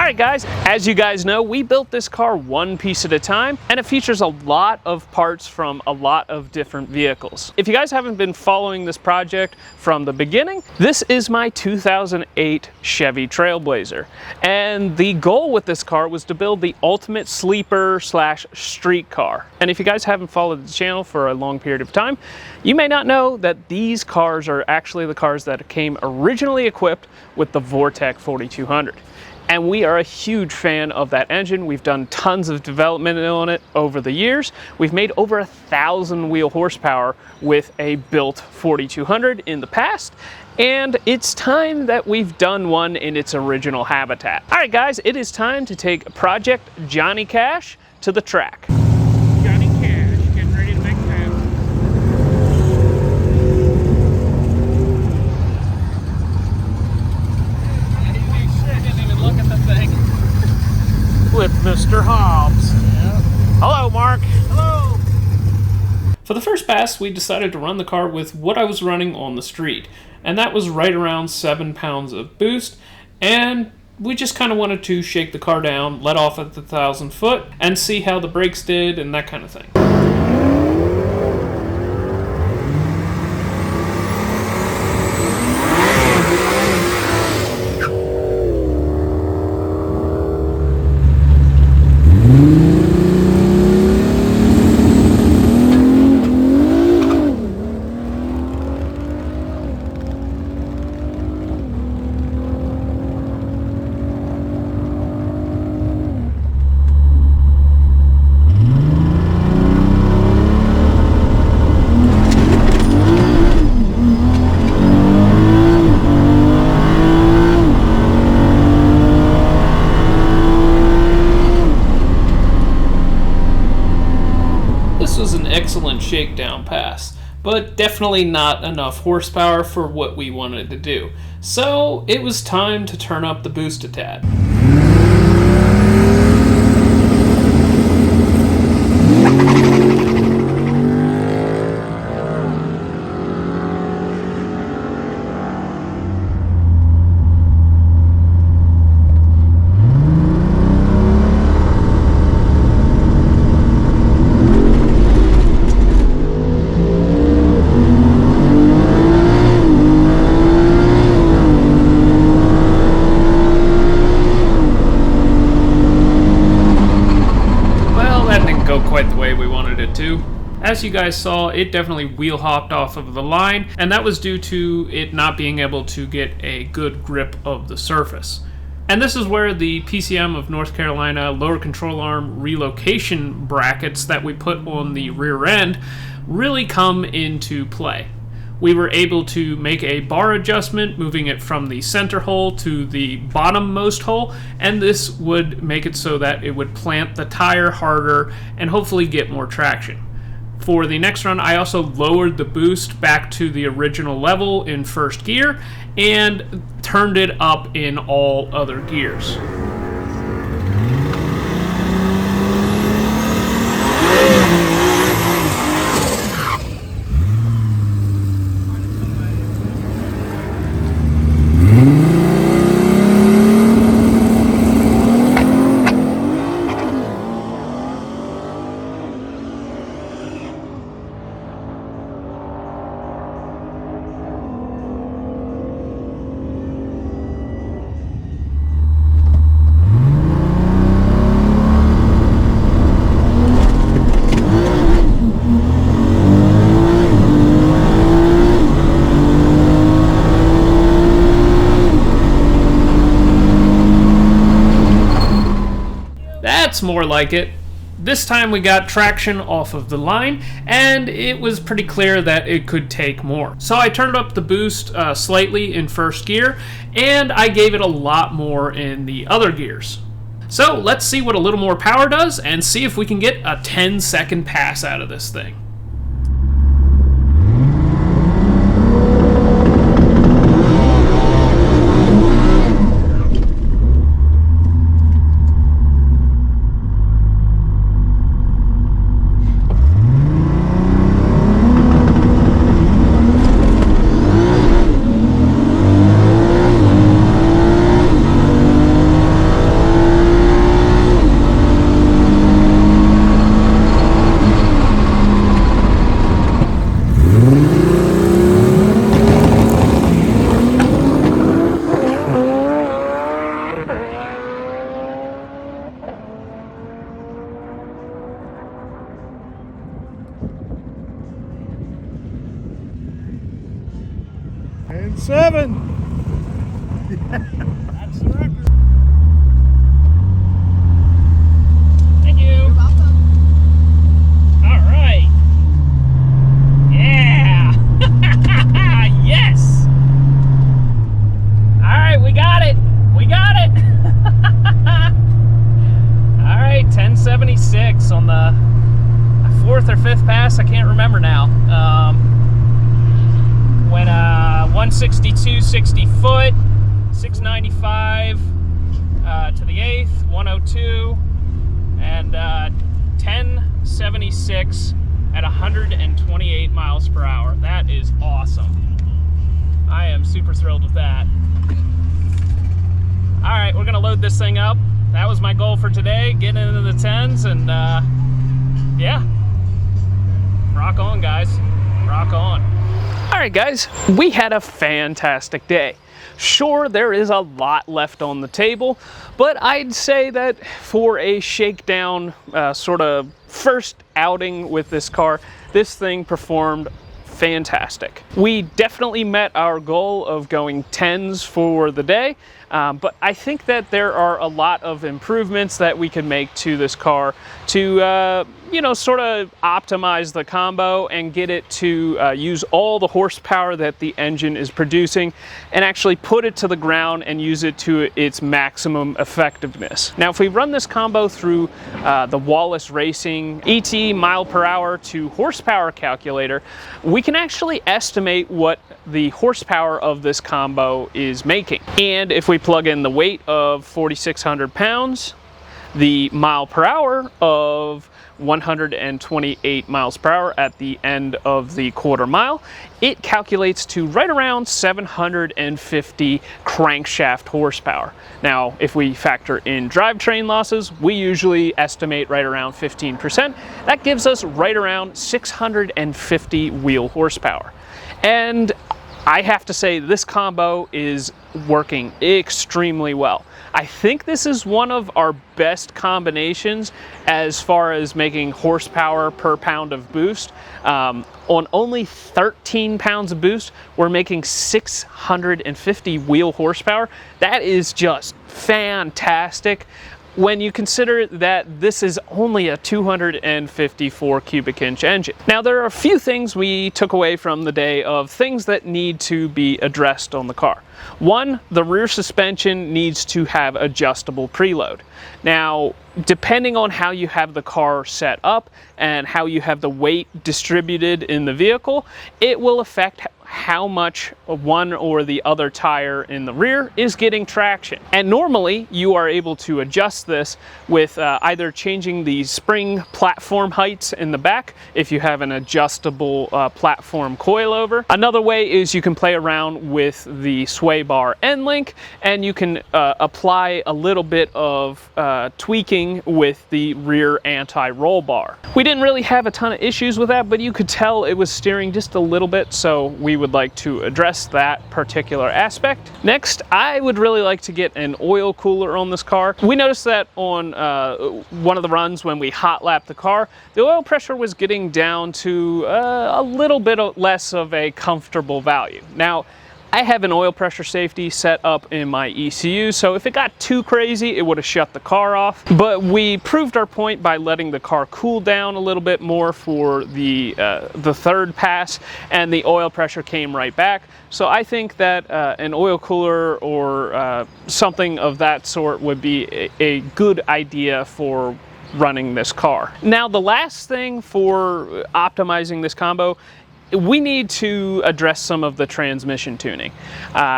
Alright guys, as you guys know, we built this car one piece at a time, and it features a lot of parts from a lot of different vehicles. If you guys haven't been following this project from the beginning, this is my 2008 Chevy Trailblazer. And the goal with this car was to build the ultimate sleeper slash street car. And if you guys haven't followed the channel for a long period of time, you may not know that these cars are actually the cars that came originally equipped with the Vortec 4200. And we are a huge fan of that engine. We've done tons of development on it over the years. We've made over 1,000 wheel horsepower with a built 4200 in the past. And it's time that we've done one in its original habitat. All right, guys, it is time to take Project Johnny Cash to the track. Johnny Cash, getting ready to make pounds. With Mr. Hobbs. Yep. Hello, Mark. Hello. For the first pass, we decided to run the car with what I was running on the street, and that was right around 7 pounds of boost, and we just kind of wanted to shake the car down, let off at the 1,000 foot, and see how the brakes did and that kind of thing. This was an excellent shakedown pass, but definitely not enough horsepower for what we wanted to do. So it was time to turn up the boost a tad. Quite the way we wanted it to. As you guys saw, it definitely wheel hopped off of the line, and that was due to it not being able to get a good grip of the surface. And this is where the PCM of North Carolina lower control arm relocation brackets that we put on the rear end really come into play. We were able to make a bar adjustment, moving it from the center hole to the bottommost hole, and this would make it so that it would plant the tire harder and hopefully get more traction. For the next run, I also lowered the boost back to the original level in first gear and turned it up in all other gears. That's more like it. This time we got traction off of the line, and it was pretty clear that it could take more. So I turned up the boost slightly in first gear, and I gave it a lot more in the other gears. So let's see what a little more power does, and see if we can get a 10-second pass out of this thing. 10.7. That's the record. Thank you. You're welcome. All right. Yeah. Yes. All right, we got it. We got it. All right, 1076 on the fourth or fifth pass. I can't remember now. Went 162, 60 foot, 695 to the eighth, 102, and 1076 at 128 miles per hour. That is awesome. I am super thrilled with that. All right, we're gonna load this thing up. That was my goal for today, getting into the 10s, and yeah, rock on, guys, rock on. All right, guys, we had a fantastic day. Sure, there is a lot left on the table, but I'd say that for a shakedown sort of first outing with this car, this thing performed fantastic. We definitely met our goal of going 10s for the day, but I think that there are a lot of improvements that we can make to this car to, you know, sort of optimize the combo and get it to use all the horsepower that the engine is producing and actually put it to the ground and use it to its maximum effectiveness. Now, if we run this combo through the Wallace Racing ET mile per hour to horsepower calculator, we can actually estimate what the horsepower of this combo is making. And if we plug in the weight of 4,600 pounds, the mile per hour of 128 miles per hour at the end of the quarter mile, it calculates to right around 750 crankshaft horsepower. Now, if we factor in drivetrain losses, we usually estimate right around 15%. That gives us right around 650 wheel horsepower. And I have to say, this combo is working extremely well. I think this is one of our best combinations as far as making horsepower per pound of boost. On only 13 pounds of boost, we're making 650 wheel horsepower. That is just fantastic when you consider that this is only a 254 cubic inch engine. Now, there are a few things we took away from the day of things that need to be addressed on the car. One, the rear suspension needs to have adjustable preload. Now, depending on how you have the car set up and how you have the weight distributed in the vehicle, it will affect how much one or the other tire in the rear is getting traction. And normally you are able to adjust this with either changing the spring platform heights in the back if you have an adjustable platform coilover. Another way is you can play around with the sway bar end link, and you can apply a little bit of tweaking with the rear anti-roll bar. We didn't really have a ton of issues with that, but you could tell it was steering just a little bit, so we would like to address that particular aspect. Next, I would really like to get an oil cooler on this car. We noticed that on one of the runs when we hot lapped the car, the oil pressure was getting down to a little bit less of a comfortable value. Now, I have an oil pressure safety set up in my ECU, so if it got too crazy, it would have shut the car off. But we proved our point by letting the car cool down a little bit more for the third pass, and the oil pressure came right back. So I think that an oil cooler or something of that sort would be a good idea for running this car. Now, the last thing for optimizing this combo, we need to address some of the transmission tuning.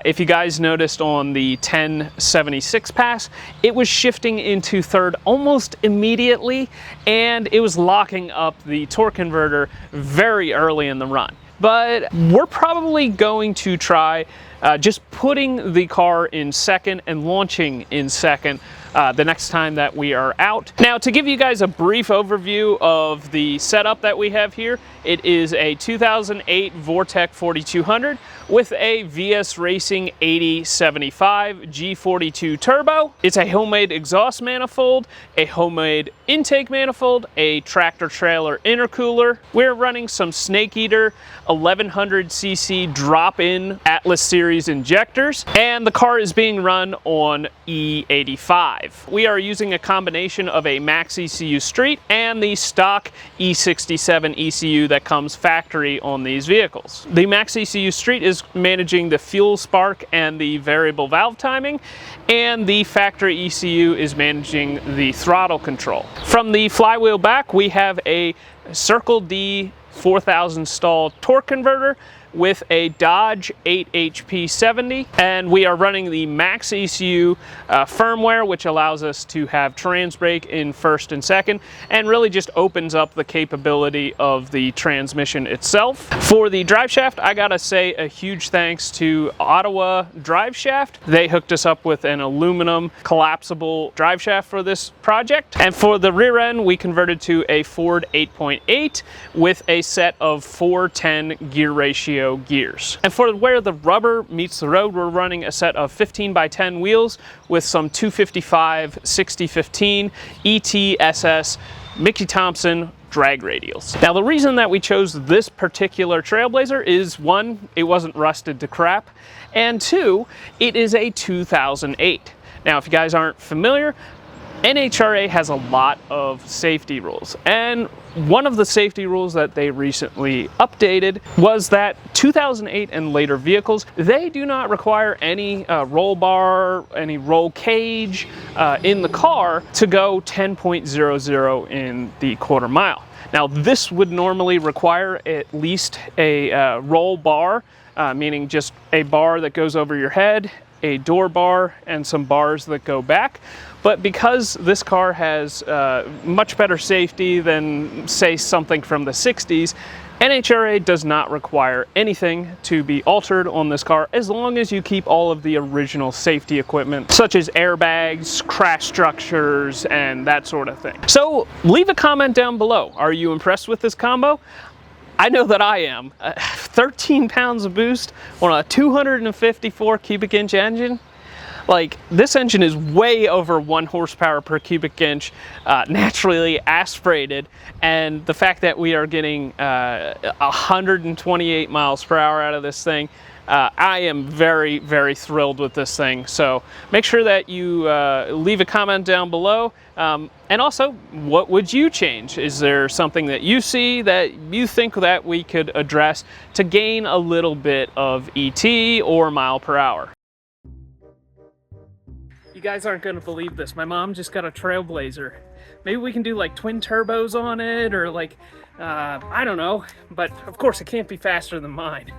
If you guys noticed on the 1076 pass, it was shifting into third almost immediately, and it was locking up the torque converter very early in the run. But we're probably going to try just putting the car in second and launching in second the next time that we are out. Now, to give you guys a brief overview of the setup that we have here, it is a 2008 Vortec 4200 with a VS Racing 8075 G42 turbo. It's a homemade exhaust manifold, a homemade intake manifold, a tractor trailer intercooler. We're running some Snake Eater 1100cc drop-in Atlas series injectors, and the car is being run on E85. We are using a combination of a Max ECU Street and the stock E67 ECU that comes factory on these vehicles. The Max ECU Street is managing the fuel spark and the variable valve timing, and the factory ECU is managing the throttle control. From the flywheel back, we have a Circle D 4000 stall torque converter with a Dodge 8HP70, and we are running the Max ECU firmware, which allows us to have trans brake in first and second, and really just opens up the capability of the transmission itself. For the drive shaft, I gotta say a huge thanks to Ottawa Drive Shaft. They hooked us up with an aluminum collapsible drive shaft for this project. And for the rear end, we converted to a Ford 8.8 with a set of 410 gear ratio gears. And for where the rubber meets the road, we're running a set of 15x10 wheels with some 255 6015 ETSS Mickey Thompson drag radials. Now, the reason that we chose this particular Trailblazer is, one, it wasn't rusted to crap, and two, it is a 2008. Now, if you guys aren't familiar, NHRA has a lot of safety rules, and one of the safety rules that they recently updated was that 2008 and later vehicles, they do not require any roll bar, any roll cage in the car to go 10.00 in the quarter mile. Now, this would normally require at least a roll bar, meaning just a bar that goes over your head, a door bar, and some bars that go back. But because this car has much better safety than, say, something from the 60s, NHRA does not require anything to be altered on this car as long as you keep all of the original safety equipment, such as airbags, crash structures, and that sort of thing. So leave a comment down below. Are you impressed with this combo? I know that I am. 13 pounds of boost on a 254 cubic inch engine. Like, this engine is way over 1 horsepower per cubic inch, naturally aspirated, and the fact that we are getting 128 miles per hour out of this thing, I am very, very thrilled with this thing. So make sure that you leave a comment down below. And also, what would you change? Is there something that you see that you think that we could address to gain a little bit of ET or mile per hour? You guys aren't going to believe this. My mom just got a Trailblazer. Maybe we can do like twin turbos on it, or like, I don't know. But of course it can't be faster than mine.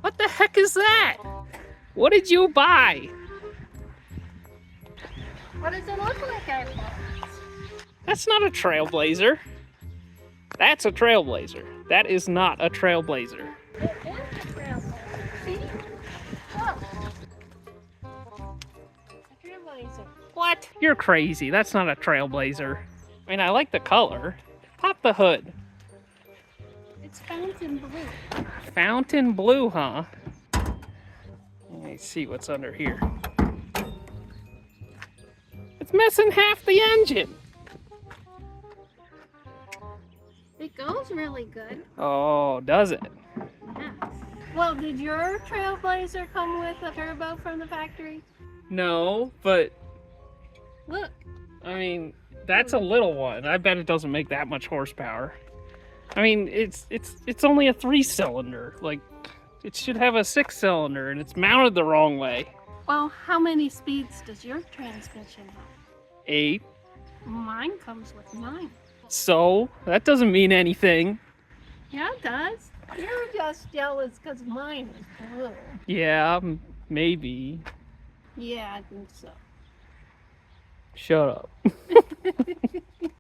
What the heck is that? What did you buy? What does it look like, Apple? That's not a Trailblazer. That's a Trailblazer. That is not a Trailblazer. It is a Trailblazer. See? Look. A Trailblazer. What? You're crazy. That's not a Trailblazer. I mean, I like the color. Pop the hood. It's fountain blue. Fountain blue, huh? Let me see what's under here. It's missing half the engine. It goes really good. Oh, does it? Yes. Well, did your Trailblazer come with a turbo from the factory? No, but Look. I mean, that's a little one. I bet it doesn't make that much horsepower. I mean, it's only a 3-cylinder. Like, it should have a 6-cylinder, and it's mounted the wrong way. Well, how many speeds does your transmission have? 8. Mine comes with 9. So, that doesn't mean anything. Yeah, it does. You're just jealous because mine is blue. Yeah, maybe. Yeah, I think so. Shut up.